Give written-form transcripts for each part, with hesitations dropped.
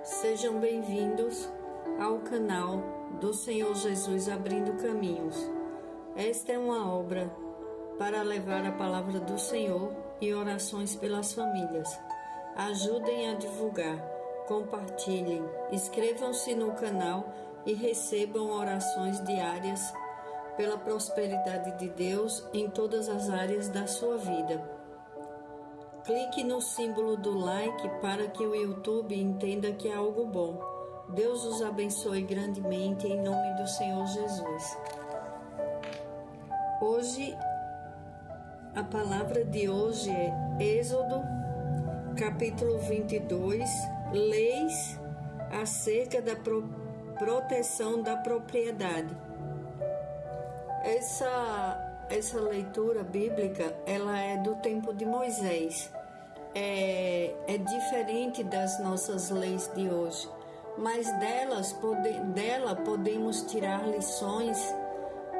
Sejam bem-vindos ao canal do Senhor Jesus Abrindo Caminhos. Esta é uma obra para levar a palavra do Senhor e orações pelas famílias. Ajudem a divulgar, compartilhem, inscrevam-se no canal e recebam orações diárias pela prosperidade de Deus em todas as áreas da sua vida. Clique no símbolo do like para que o YouTube entenda que é algo bom. Deus os abençoe grandemente em nome do Senhor Jesus. Hoje, a palavra de hoje é Êxodo, capítulo 22, leis acerca da proteção da propriedade. Essa leitura bíblica, ela é do tempo de Moisés. É diferente das nossas leis de hoje, mas dela podemos tirar lições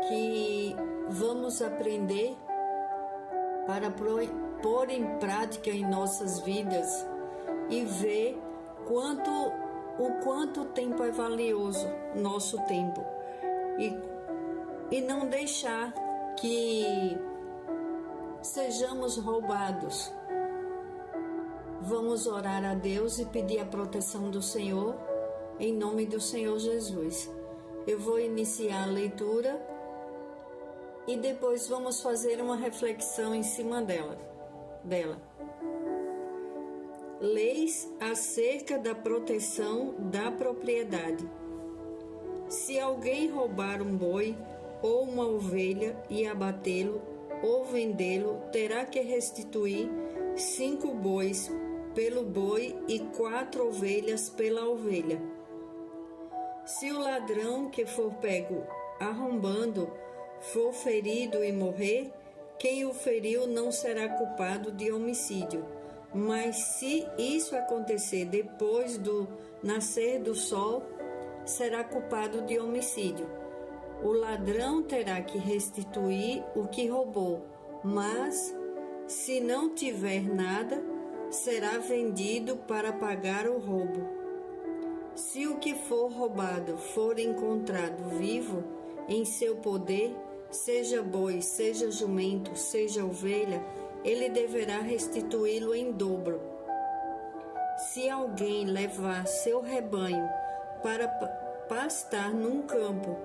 que vamos aprender para pôr em prática em nossas vidas e ver o quanto o tempo é valioso, nosso tempo, e não deixar que sejamos roubados. Vamos orar a Deus e pedir a proteção do Senhor, em nome do Senhor Jesus. Eu vou iniciar a leitura e depois vamos fazer uma reflexão em cima dela. Leis acerca da proteção da propriedade. Se alguém roubar um boi ou uma ovelha e abatê-lo ou vendê-lo, terá que restituir 5 bois pelo boi e 4 ovelhas pela ovelha. Se o ladrão que for pego arrombando for ferido e morrer, quem o feriu não será culpado de homicídio. Mas se isso acontecer depois do nascer do sol, será culpado de homicídio. O ladrão terá que restituir o que roubou, mas, se não tiver nada, será vendido para pagar o roubo. Se o que for roubado for encontrado vivo em seu poder, seja boi, seja jumento, seja ovelha, ele deverá restituí-lo em dobro. Se alguém levar seu rebanho para pastar num campo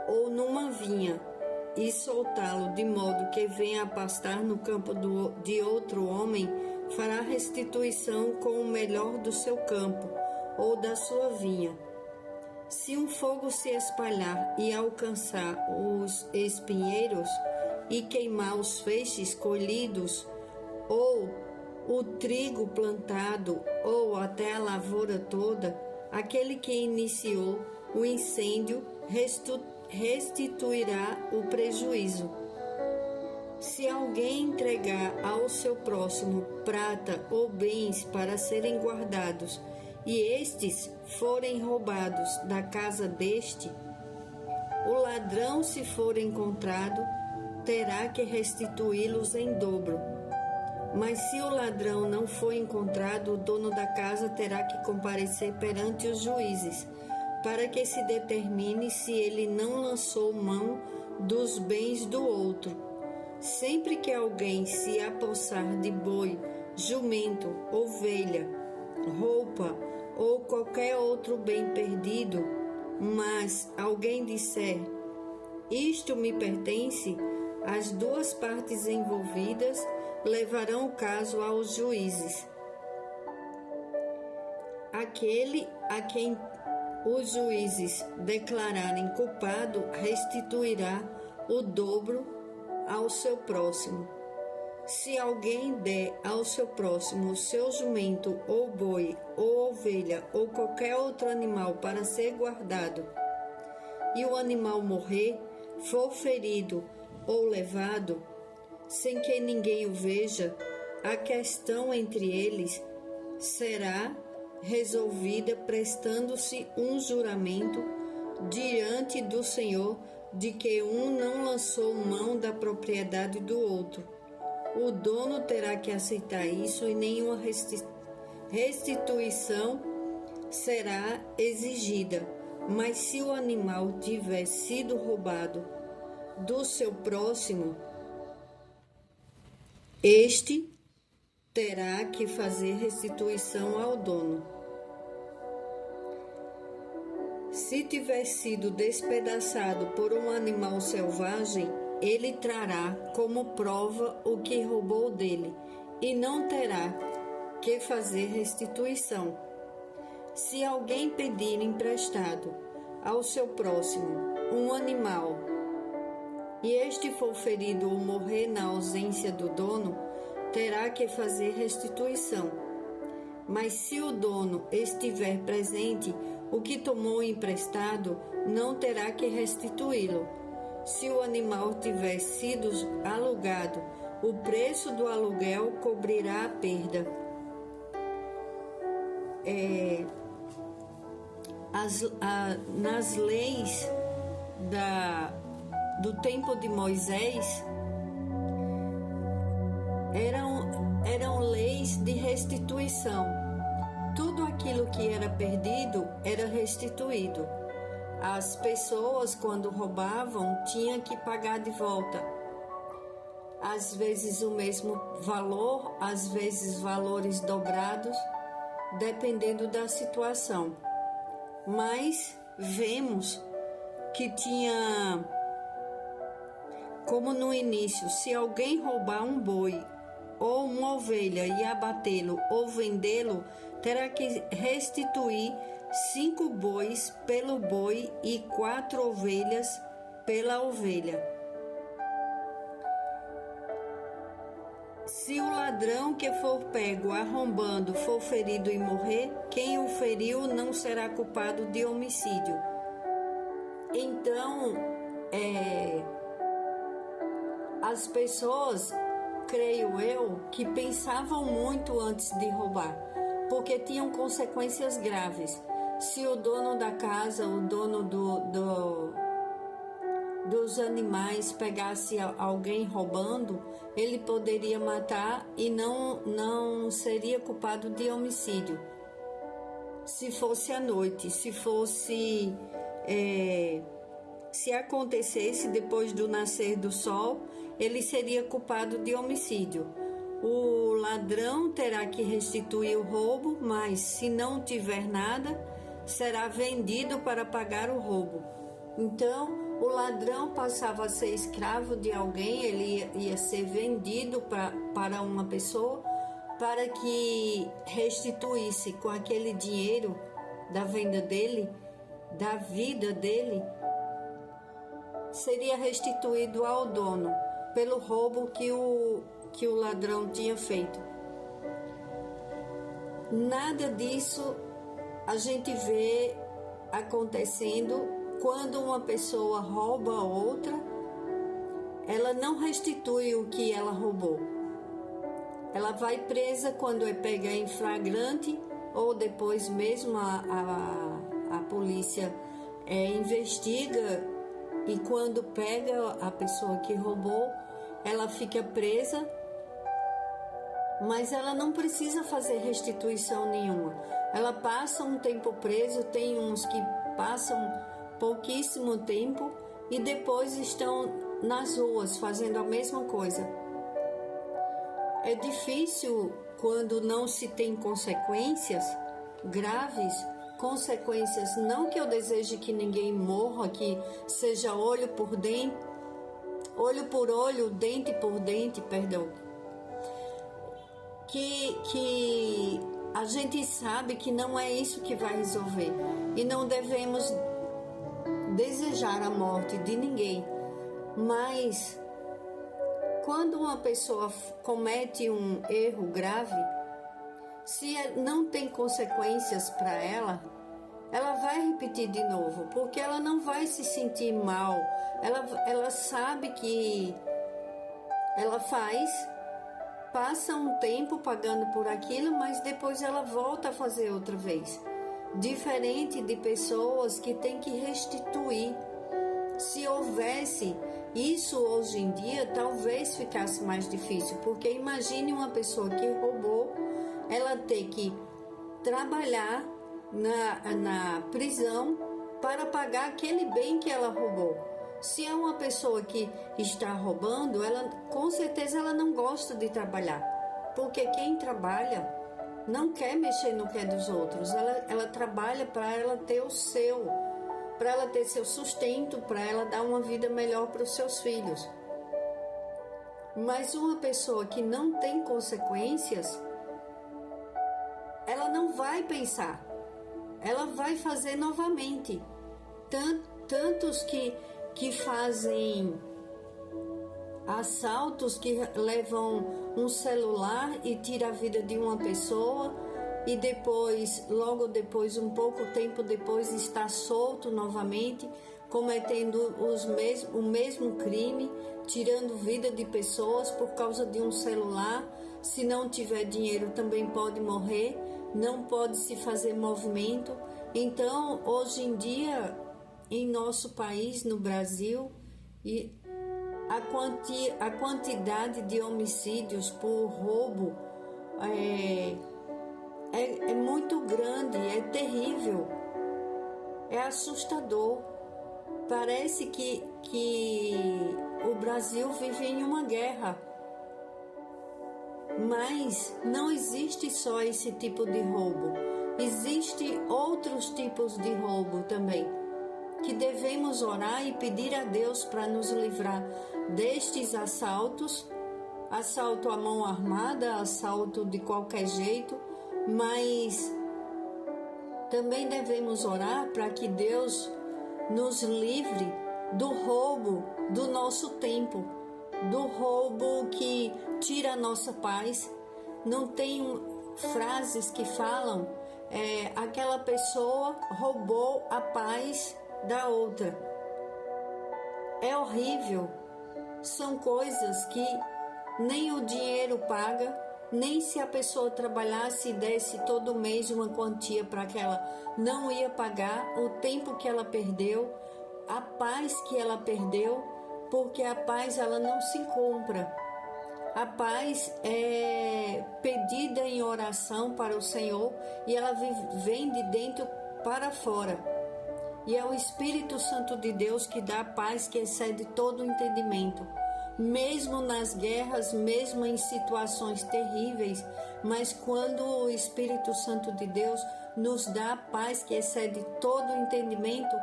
ou numa vinha e soltá-lo de modo que venha a pastar no campo de outro homem, fará restituição com o melhor do seu campo ou da sua vinha. Se um fogo se espalhar e alcançar os espinheiros e queimar os feixes colhidos, ou o trigo plantado, ou até a lavoura toda, aquele que iniciou o incêndio restituirá o prejuízo. Se alguém entregar ao seu próximo prata ou bens para serem guardados, e estes forem roubados da casa deste, o ladrão, se for encontrado, terá que restituí-los em dobro. Mas se o ladrão não for encontrado, o dono da casa terá que comparecer perante os juízes, para que se determine se ele não lançou mão dos bens do outro. Sempre que alguém se apossar de boi, jumento, ovelha, roupa ou qualquer outro bem perdido, mas alguém disser: isto me pertence, as duas partes envolvidas levarão o caso aos juízes. Aquele a quem os juízes declararem culpado restituirá o dobro ao seu próximo. Se alguém der ao seu próximo o seu jumento ou boi ou ovelha ou qualquer outro animal para ser guardado, e o animal morrer, for ferido ou levado, sem que ninguém o veja, a questão entre eles será resolvida prestando-se um juramento diante do Senhor de que um não lançou mão da propriedade do outro. O dono terá que aceitar isso e nenhuma restituição será exigida, mas se o animal tiver sido roubado do seu próximo, este terá que fazer restituição ao dono. Se tiver sido despedaçado por um animal selvagem, ele trará como prova o que roubou dele e não terá que fazer restituição. Se alguém pedir emprestado ao seu próximo um animal e este for ferido ou morrer na ausência do dono, terá que fazer restituição. Mas se o dono estiver presente, o que tomou emprestado não terá que restituí-lo. Se o animal tiver sido alugado, o preço do aluguel cobrirá a perda. Nas leis do tempo de Moisés, eram leis de restituição. Tudo aquilo que era perdido era restituído. As pessoas, quando roubavam, tinham que pagar de volta. Às vezes o mesmo valor, às vezes valores dobrados, dependendo da situação. Mas vemos que tinha, como no início, se alguém roubar um boi ou uma ovelha e abatê-lo ou vendê-lo, terá que restituir 5 bois pelo boi e 4 ovelhas pela ovelha. Se o ladrão que for pego arrombando for ferido e morrer, quem o feriu não será culpado de homicídio. Então, as pessoas, creio eu, que pensavam muito antes de roubar, porque tinham consequências graves. Se o dono da casa, o dono dos animais pegasse alguém roubando, ele poderia matar e não seria culpado de homicídio. Se fosse à noite, se acontecesse depois do nascer do sol, ele seria culpado de homicídio. O ladrão terá que restituir o roubo, mas se não tiver nada, será vendido para pagar o roubo. Então, o ladrão passava a ser escravo de alguém, ele ia ser vendido para uma pessoa para que restituísse com aquele dinheiro da venda dele, da vida dele, seria restituído ao dono pelo roubo que o ladrão tinha feito. Nada disso a gente vê acontecendo quando uma pessoa rouba a outra. Ela não restitui o que ela roubou. Ela vai presa quando é pega em flagrante, ou depois mesmo a polícia investiga, e quando pega a pessoa que roubou, ela fica presa, mas ela não precisa fazer restituição nenhuma. Ela passa um tempo preso, tem uns que passam pouquíssimo tempo e depois estão nas ruas fazendo a mesma coisa. É difícil quando não se tem consequências graves, consequências, não que eu deseje que ninguém morra, que seja olho por olho, dente por dente, perdão. Que a gente sabe que não é isso que vai resolver e não devemos desejar a morte de ninguém, mas quando uma pessoa comete um erro grave, se não tem consequências para ela vai repetir de novo, porque ela não vai se sentir mal, ela sabe que ela passa um tempo pagando por aquilo, mas depois ela volta a fazer outra vez. Diferente de pessoas que têm que restituir. Se houvesse isso hoje em dia, talvez ficasse mais difícil, porque imagine uma pessoa que roubou, ela ter que trabalhar na prisão para pagar aquele bem que ela roubou. Se é uma pessoa que está roubando, ela com certeza ela não gosta de trabalhar, porque quem trabalha não quer mexer no que é dos outros. Ela trabalha para ela ter o seu, para ela ter seu sustento, para ela dar uma vida melhor para os seus filhos. Mas uma pessoa que não tem consequências, ela não vai pensar, ela vai fazer novamente. Tantos que fazem assaltos, que levam um celular e tiram a vida de uma pessoa e depois, logo depois, um pouco tempo depois, está solto novamente, cometendo o mesmo crime, tirando vida de pessoas por causa de um celular. Se não tiver dinheiro, também pode morrer, não pode se fazer movimento. Então, hoje em dia, em nosso país, no Brasil, a quantidade de homicídios por roubo é muito grande, é terrível, é assustador. Parece que o Brasil vive em uma guerra, mas não existe só esse tipo de roubo, existem outros tipos de roubo também, que devemos orar e pedir a Deus para nos livrar destes assaltos, assalto à mão armada, assalto de qualquer jeito, mas também devemos orar para que Deus nos livre do roubo do nosso tempo, do roubo que tira a nossa paz. Não tem frases que falam, aquela pessoa roubou a paz da outra. É horrível. São coisas que nem o dinheiro paga, nem se a pessoa trabalhasse e desse todo mês uma quantia para que ela não ia pagar o tempo que ela perdeu, a paz que ela perdeu, porque a paz ela não se compra. A paz é pedida em oração para o Senhor e ela vem de dentro para fora. E é o Espírito Santo de Deus que dá a paz que excede todo o entendimento. Mesmo nas guerras, mesmo em situações terríveis, mas quando o Espírito Santo de Deus nos dá a paz que excede todo o entendimento,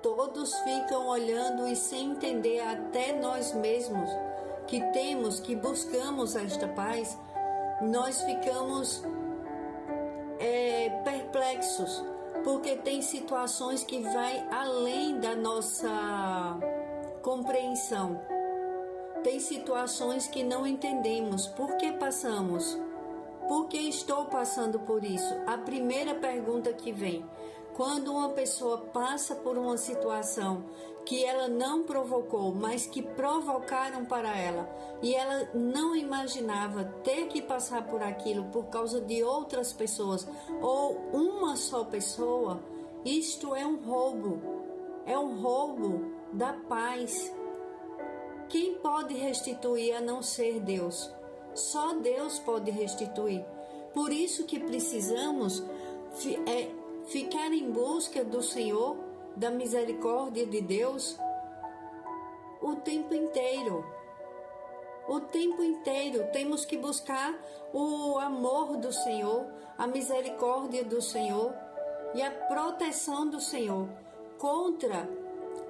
todos ficam olhando e sem entender, até nós mesmos que buscamos esta paz, nós ficamos perplexos, porque tem situações que vai além da nossa compreensão. Tem situações que não entendemos. Por que passamos? Por que estou passando por isso? A primeira pergunta que vem, quando uma pessoa passa por uma situação que ela não provocou, mas que provocaram para ela, e ela não imaginava ter que passar por aquilo por causa de outras pessoas ou uma só pessoa, isto é um roubo da paz. Quem pode restituir a não ser Deus? Só Deus pode restituir. Por isso que precisamos ficar em busca do Senhor, da misericórdia de Deus, o tempo inteiro. O tempo inteiro temos que buscar o amor do Senhor, a misericórdia do Senhor e a proteção do Senhor contra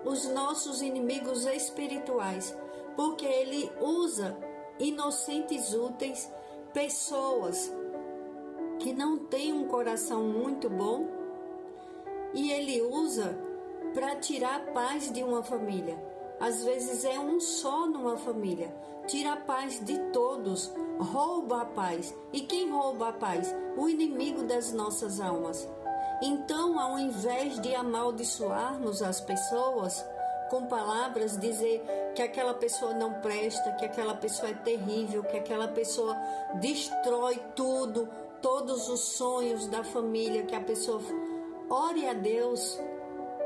os nossos inimigos espirituais, porque Ele usa inocentes úteis, pessoas que não têm um coração muito bom, e Ele usa para tirar a paz de uma família. Às vezes é um só numa família, tira a paz de todos, rouba a paz. E quem rouba a paz? O inimigo das nossas almas. Então, ao invés de amaldiçoarmos as pessoas com palavras, dizer que aquela pessoa não presta, que aquela pessoa é terrível, que aquela pessoa destrói tudo, todos os sonhos da família, que a pessoa... Ore a Deus.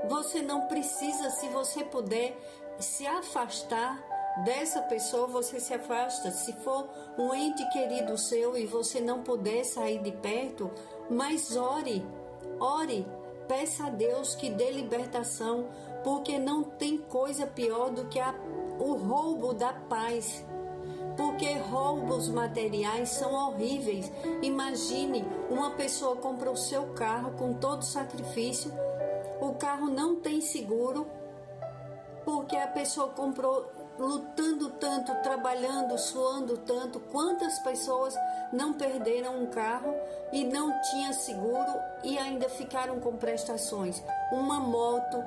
Você não precisa, se você puder, se afastar dessa pessoa você se afasta. Se for um ente querido seu e você não puder sair de perto, mas ore, peça a Deus que dê libertação, porque não tem coisa pior do que o roubo da paz. Porque roubos materiais são horríveis. Imagine, uma pessoa compra o seu carro com todo sacrifício, o carro não tem seguro, porque a pessoa comprou lutando tanto, trabalhando, suando tanto. Quantas pessoas não perderam um carro e não tinha seguro e ainda ficaram com prestações? Uma moto,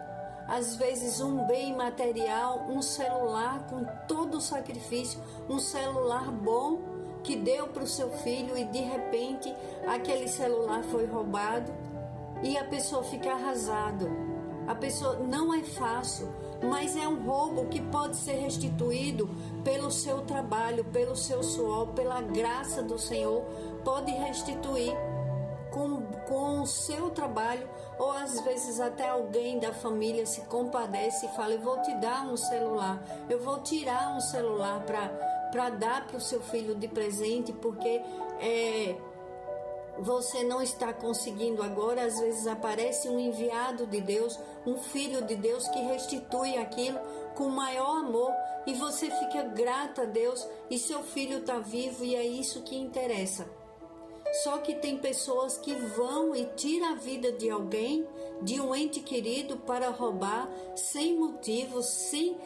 às vezes um bem material, um celular com todo o sacrifício, um celular bom que deu para o seu filho e de repente aquele celular foi roubado e a pessoa fica arrasada. A pessoa, não é fácil, mas é um roubo que pode ser restituído pelo seu trabalho, pelo seu suor, pela graça do Senhor. Pode restituir com o seu trabalho, ou às vezes até alguém da família se compadece e fala: eu vou te dar um celular, eu vou tirar um celular para dar para o seu filho de presente, porque você não está conseguindo agora. Às vezes aparece um enviado de Deus, um filho de Deus que restitui aquilo com maior amor e você fica grata a Deus e seu filho está vivo e é isso que interessa. Só que tem pessoas que vão e tiram a vida de alguém, de um ente querido, para roubar sem motivos, sem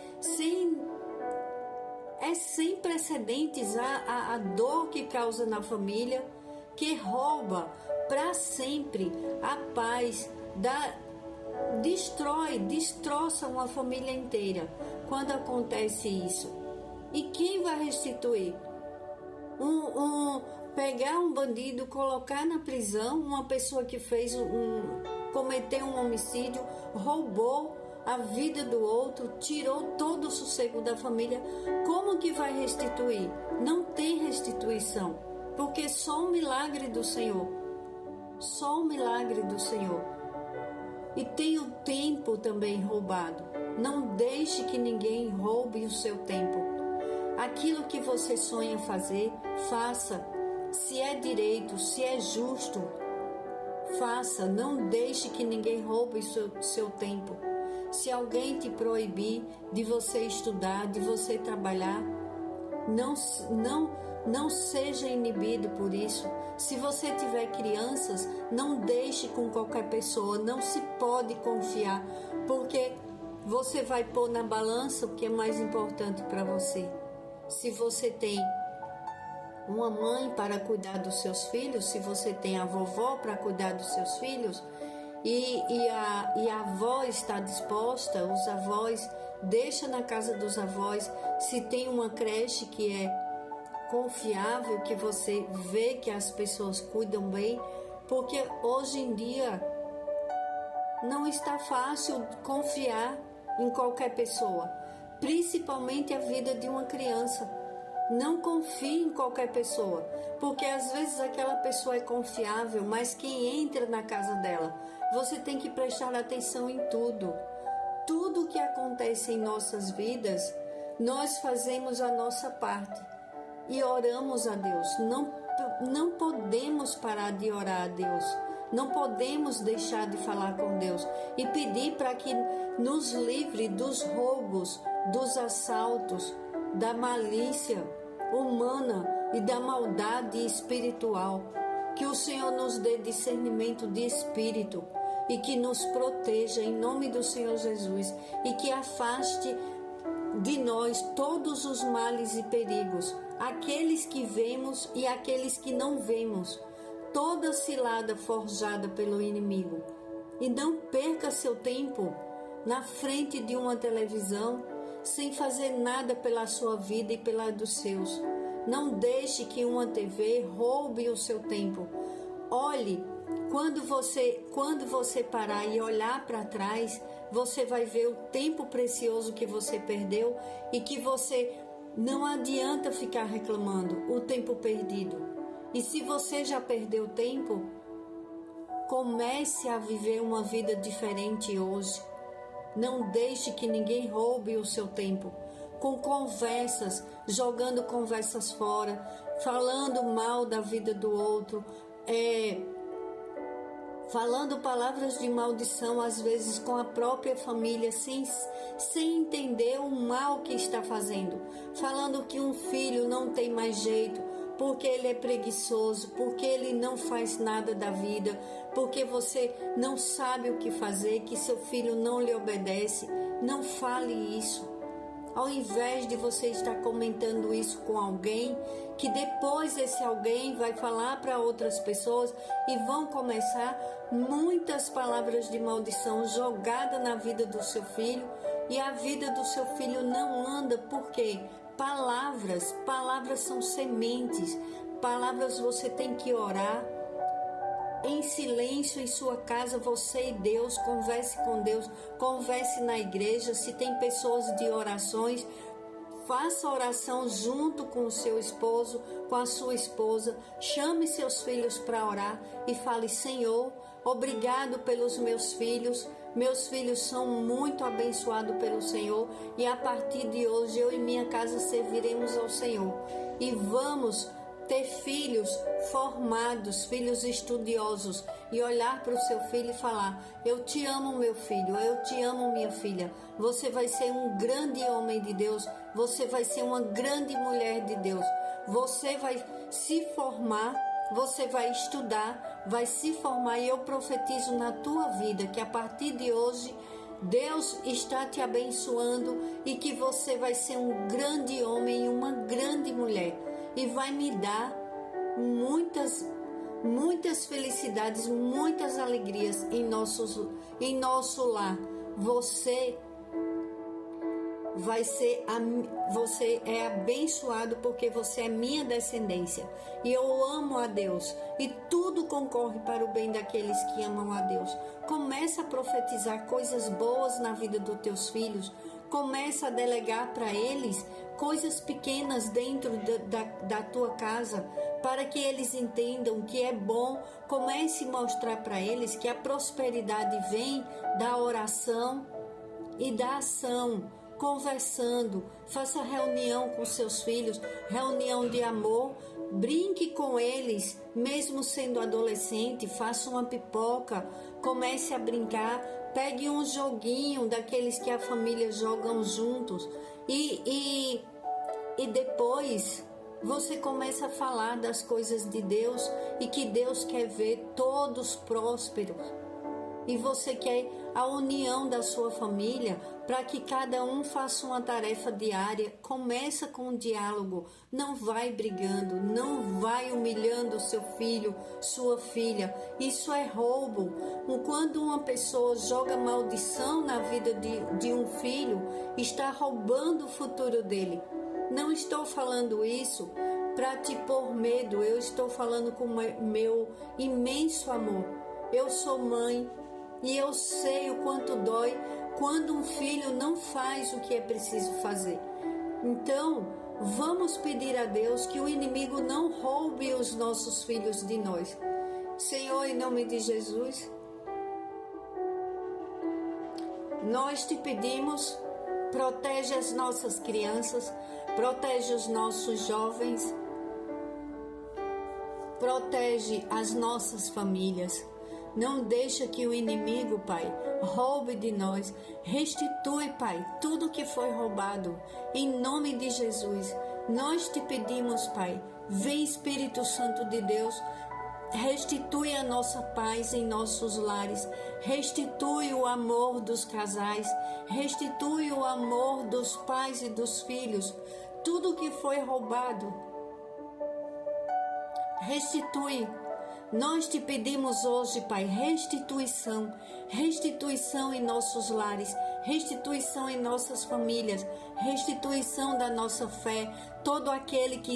precedentes a dor que causa na família, que rouba para sempre a paz, destroça uma família inteira quando acontece isso. E quem vai restituir? Pegar um bandido, colocar na prisão uma pessoa que cometeu um homicídio, roubou a vida do outro, tirou todo o sossego da família. Como que vai restituir? Não tem restituição, porque só o milagre do Senhor, E tem o tempo também roubado. Não deixe que ninguém roube o seu tempo. Aquilo que você sonha fazer, faça. Se é direito, se é justo, faça. Não deixe que ninguém roube o seu tempo. Se alguém te proibir de você estudar, de você trabalhar, não seja inibido por isso. Se você tiver crianças, não deixe com qualquer pessoa. Não se pode confiar, porque você vai pôr na balança o que é mais importante para você. Se você tem uma mãe para cuidar dos seus filhos, se você tem a vovó para cuidar dos seus filhos e a avó está disposta, os avós, deixa na casa dos avós. Se tem uma creche que é confiável, que você vê que as pessoas cuidam bem, porque hoje em dia não está fácil confiar em qualquer pessoa, principalmente a vida de uma criança. Não confie em qualquer pessoa, porque às vezes aquela pessoa é confiável, mas quem entra na casa dela, você tem que prestar atenção em tudo. Tudo que acontece em nossas vidas, nós fazemos a nossa parte e oramos a Deus. Não podemos parar de orar a Deus. Não podemos deixar de falar com Deus e pedir para que nos livre dos roubos, dos assaltos, da malícia humana e da maldade espiritual. Que o Senhor nos dê discernimento de espírito e que nos proteja em nome do Senhor Jesus e que afaste de nós todos os males e perigos, aqueles que vemos e aqueles que não vemos, toda cilada forjada pelo inimigo. E não perca seu tempo na frente de uma televisão sem fazer nada pela sua vida e pela dos seus. Não deixe que uma TV roube o seu tempo. Olhe, quando você parar e olhar para trás, você vai ver o tempo precioso que você perdeu e que você não adianta ficar reclamando o tempo perdido. E se você já perdeu tempo, comece a viver uma vida diferente hoje. Não deixe que ninguém roube o seu tempo. com conversas, jogando conversas fora, falando mal da vida do outro, falando palavras de maldição, às vezes com a própria família, sem entender o mal que está fazendo. Falando que um filho não tem mais jeito, porque ele é preguiçoso, porque ele não faz nada da vida, porque você não sabe o que fazer, que seu filho não lhe obedece. Não fale isso. Ao invés de você estar comentando isso com alguém, que depois esse alguém vai falar para outras pessoas e vão começar muitas palavras de maldição jogadas na vida do seu filho, e a vida do seu filho não anda. Por quê? Palavras são sementes. Palavras você tem que orar em silêncio em sua casa, você e Deus. Converse com Deus, converse na igreja. Se tem pessoas de orações, faça oração junto com o seu esposo, com a sua esposa. Chame seus filhos para orar e fale: Senhor, obrigado pelos meus filhos. Meus filhos são muito abençoados pelo Senhor, e a partir de hoje eu e minha casa serviremos ao Senhor. E vamos ter filhos formados, filhos estudiosos, e olhar para o seu filho e falar: eu te amo, meu filho, eu te amo, minha filha. Você vai ser um grande homem de Deus, você vai ser uma grande mulher de Deus. Você vai se formar, você vai estudar, vai se formar, e eu profetizo na tua vida que a partir de hoje Deus está te abençoando, e que você vai ser um grande homem e uma grande mulher, e vai me dar muitas felicidades, muitas alegrias em nosso lar. Você é abençoado, porque você é minha descendência, e eu amo a Deus, e tudo concorre para o bem daqueles que amam a Deus. Começa a profetizar coisas boas na vida dos teus filhos. Começa a delegar para eles coisas pequenas dentro da tua casa, para que eles entendam que é bom. Comece a mostrar para eles que a prosperidade vem da oração e da ação. Conversando, faça reunião com seus filhos, reunião de amor, brinque com eles, mesmo sendo adolescente. Faça uma pipoca, comece a brincar, pegue um joguinho daqueles que a família jogam juntos, e depois você começa a falar das coisas de Deus, e que Deus quer ver todos prósperos. E você quer a união da sua família, para que cada um faça uma tarefa diária. Começa com um diálogo. Não vai brigando, não vai humilhando seu filho, sua filha. Isso é roubo. Quando uma pessoa joga maldição na vida de um filho, está roubando o futuro dele. Não estou falando isso para te pôr medo, eu estou falando com meu imenso amor. Eu sou mãe, e eu sei o quanto dói quando um filho não faz o que é preciso fazer. Então, vamos pedir a Deus que o inimigo não roube os nossos filhos de nós. Senhor, em nome de Jesus, nós te pedimos: protege as nossas crianças, protege os nossos jovens, protege as nossas famílias. Não deixa que o inimigo, Pai, roube de nós. Restitui, Pai, tudo que foi roubado. Em nome de Jesus, nós te pedimos, Pai, vem Espírito Santo de Deus, restitui a nossa paz em nossos lares, restitui o amor dos casais, restitui o amor dos pais e dos filhos. Tudo que foi roubado, restitui. Nós te pedimos hoje, Pai, restituição em nossos lares, restituição em nossas famílias, restituição da nossa fé. Todo aquele que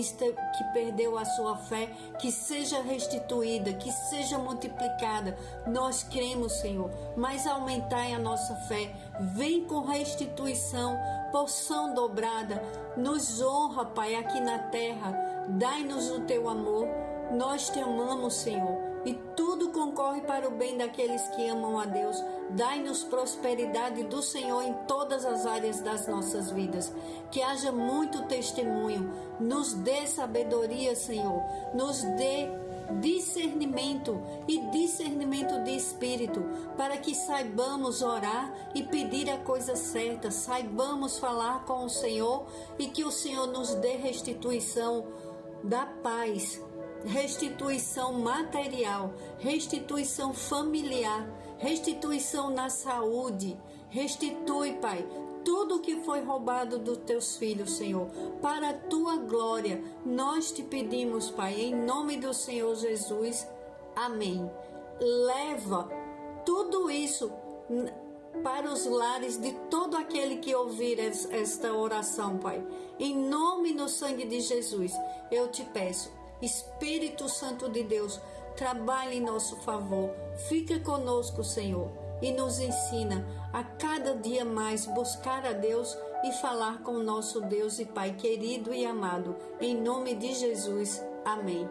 perdeu a sua fé, que seja restituída, que seja multiplicada. Nós cremos, Senhor, mas aumentai a nossa fé. Vem com restituição, porção dobrada. Nos honra, Pai, aqui na terra. Dai-nos o teu amor. Nós te amamos, Senhor, e tudo tudo concorre para o bem daqueles que amam a Deus. Dai-nos prosperidade do Senhor em todas as áreas das nossas vidas. Que haja muito testemunho. Nos dê sabedoria, Senhor. Nos dê discernimento e discernimento de espírito, para que saibamos orar e pedir a coisa certa, saibamos falar com o Senhor e que o Senhor nos dê restituição da paz, restituição material, restituição familiar, restituição na saúde. Restitui, Pai, tudo que foi roubado dos teus filhos, Senhor, para a tua glória. Nós te pedimos, Pai, em nome do Senhor Jesus. Amém. Leva tudo isso para os lares de todo aquele que ouvir esta oração, Pai. Em nome no sangue de Jesus, eu te peço, Espírito Santo de Deus, trabalhe em nosso favor. Fica conosco, Senhor, e nos ensina a cada dia mais buscar a Deus e falar com o nosso Deus e Pai querido e amado. Em nome de Jesus. Amém.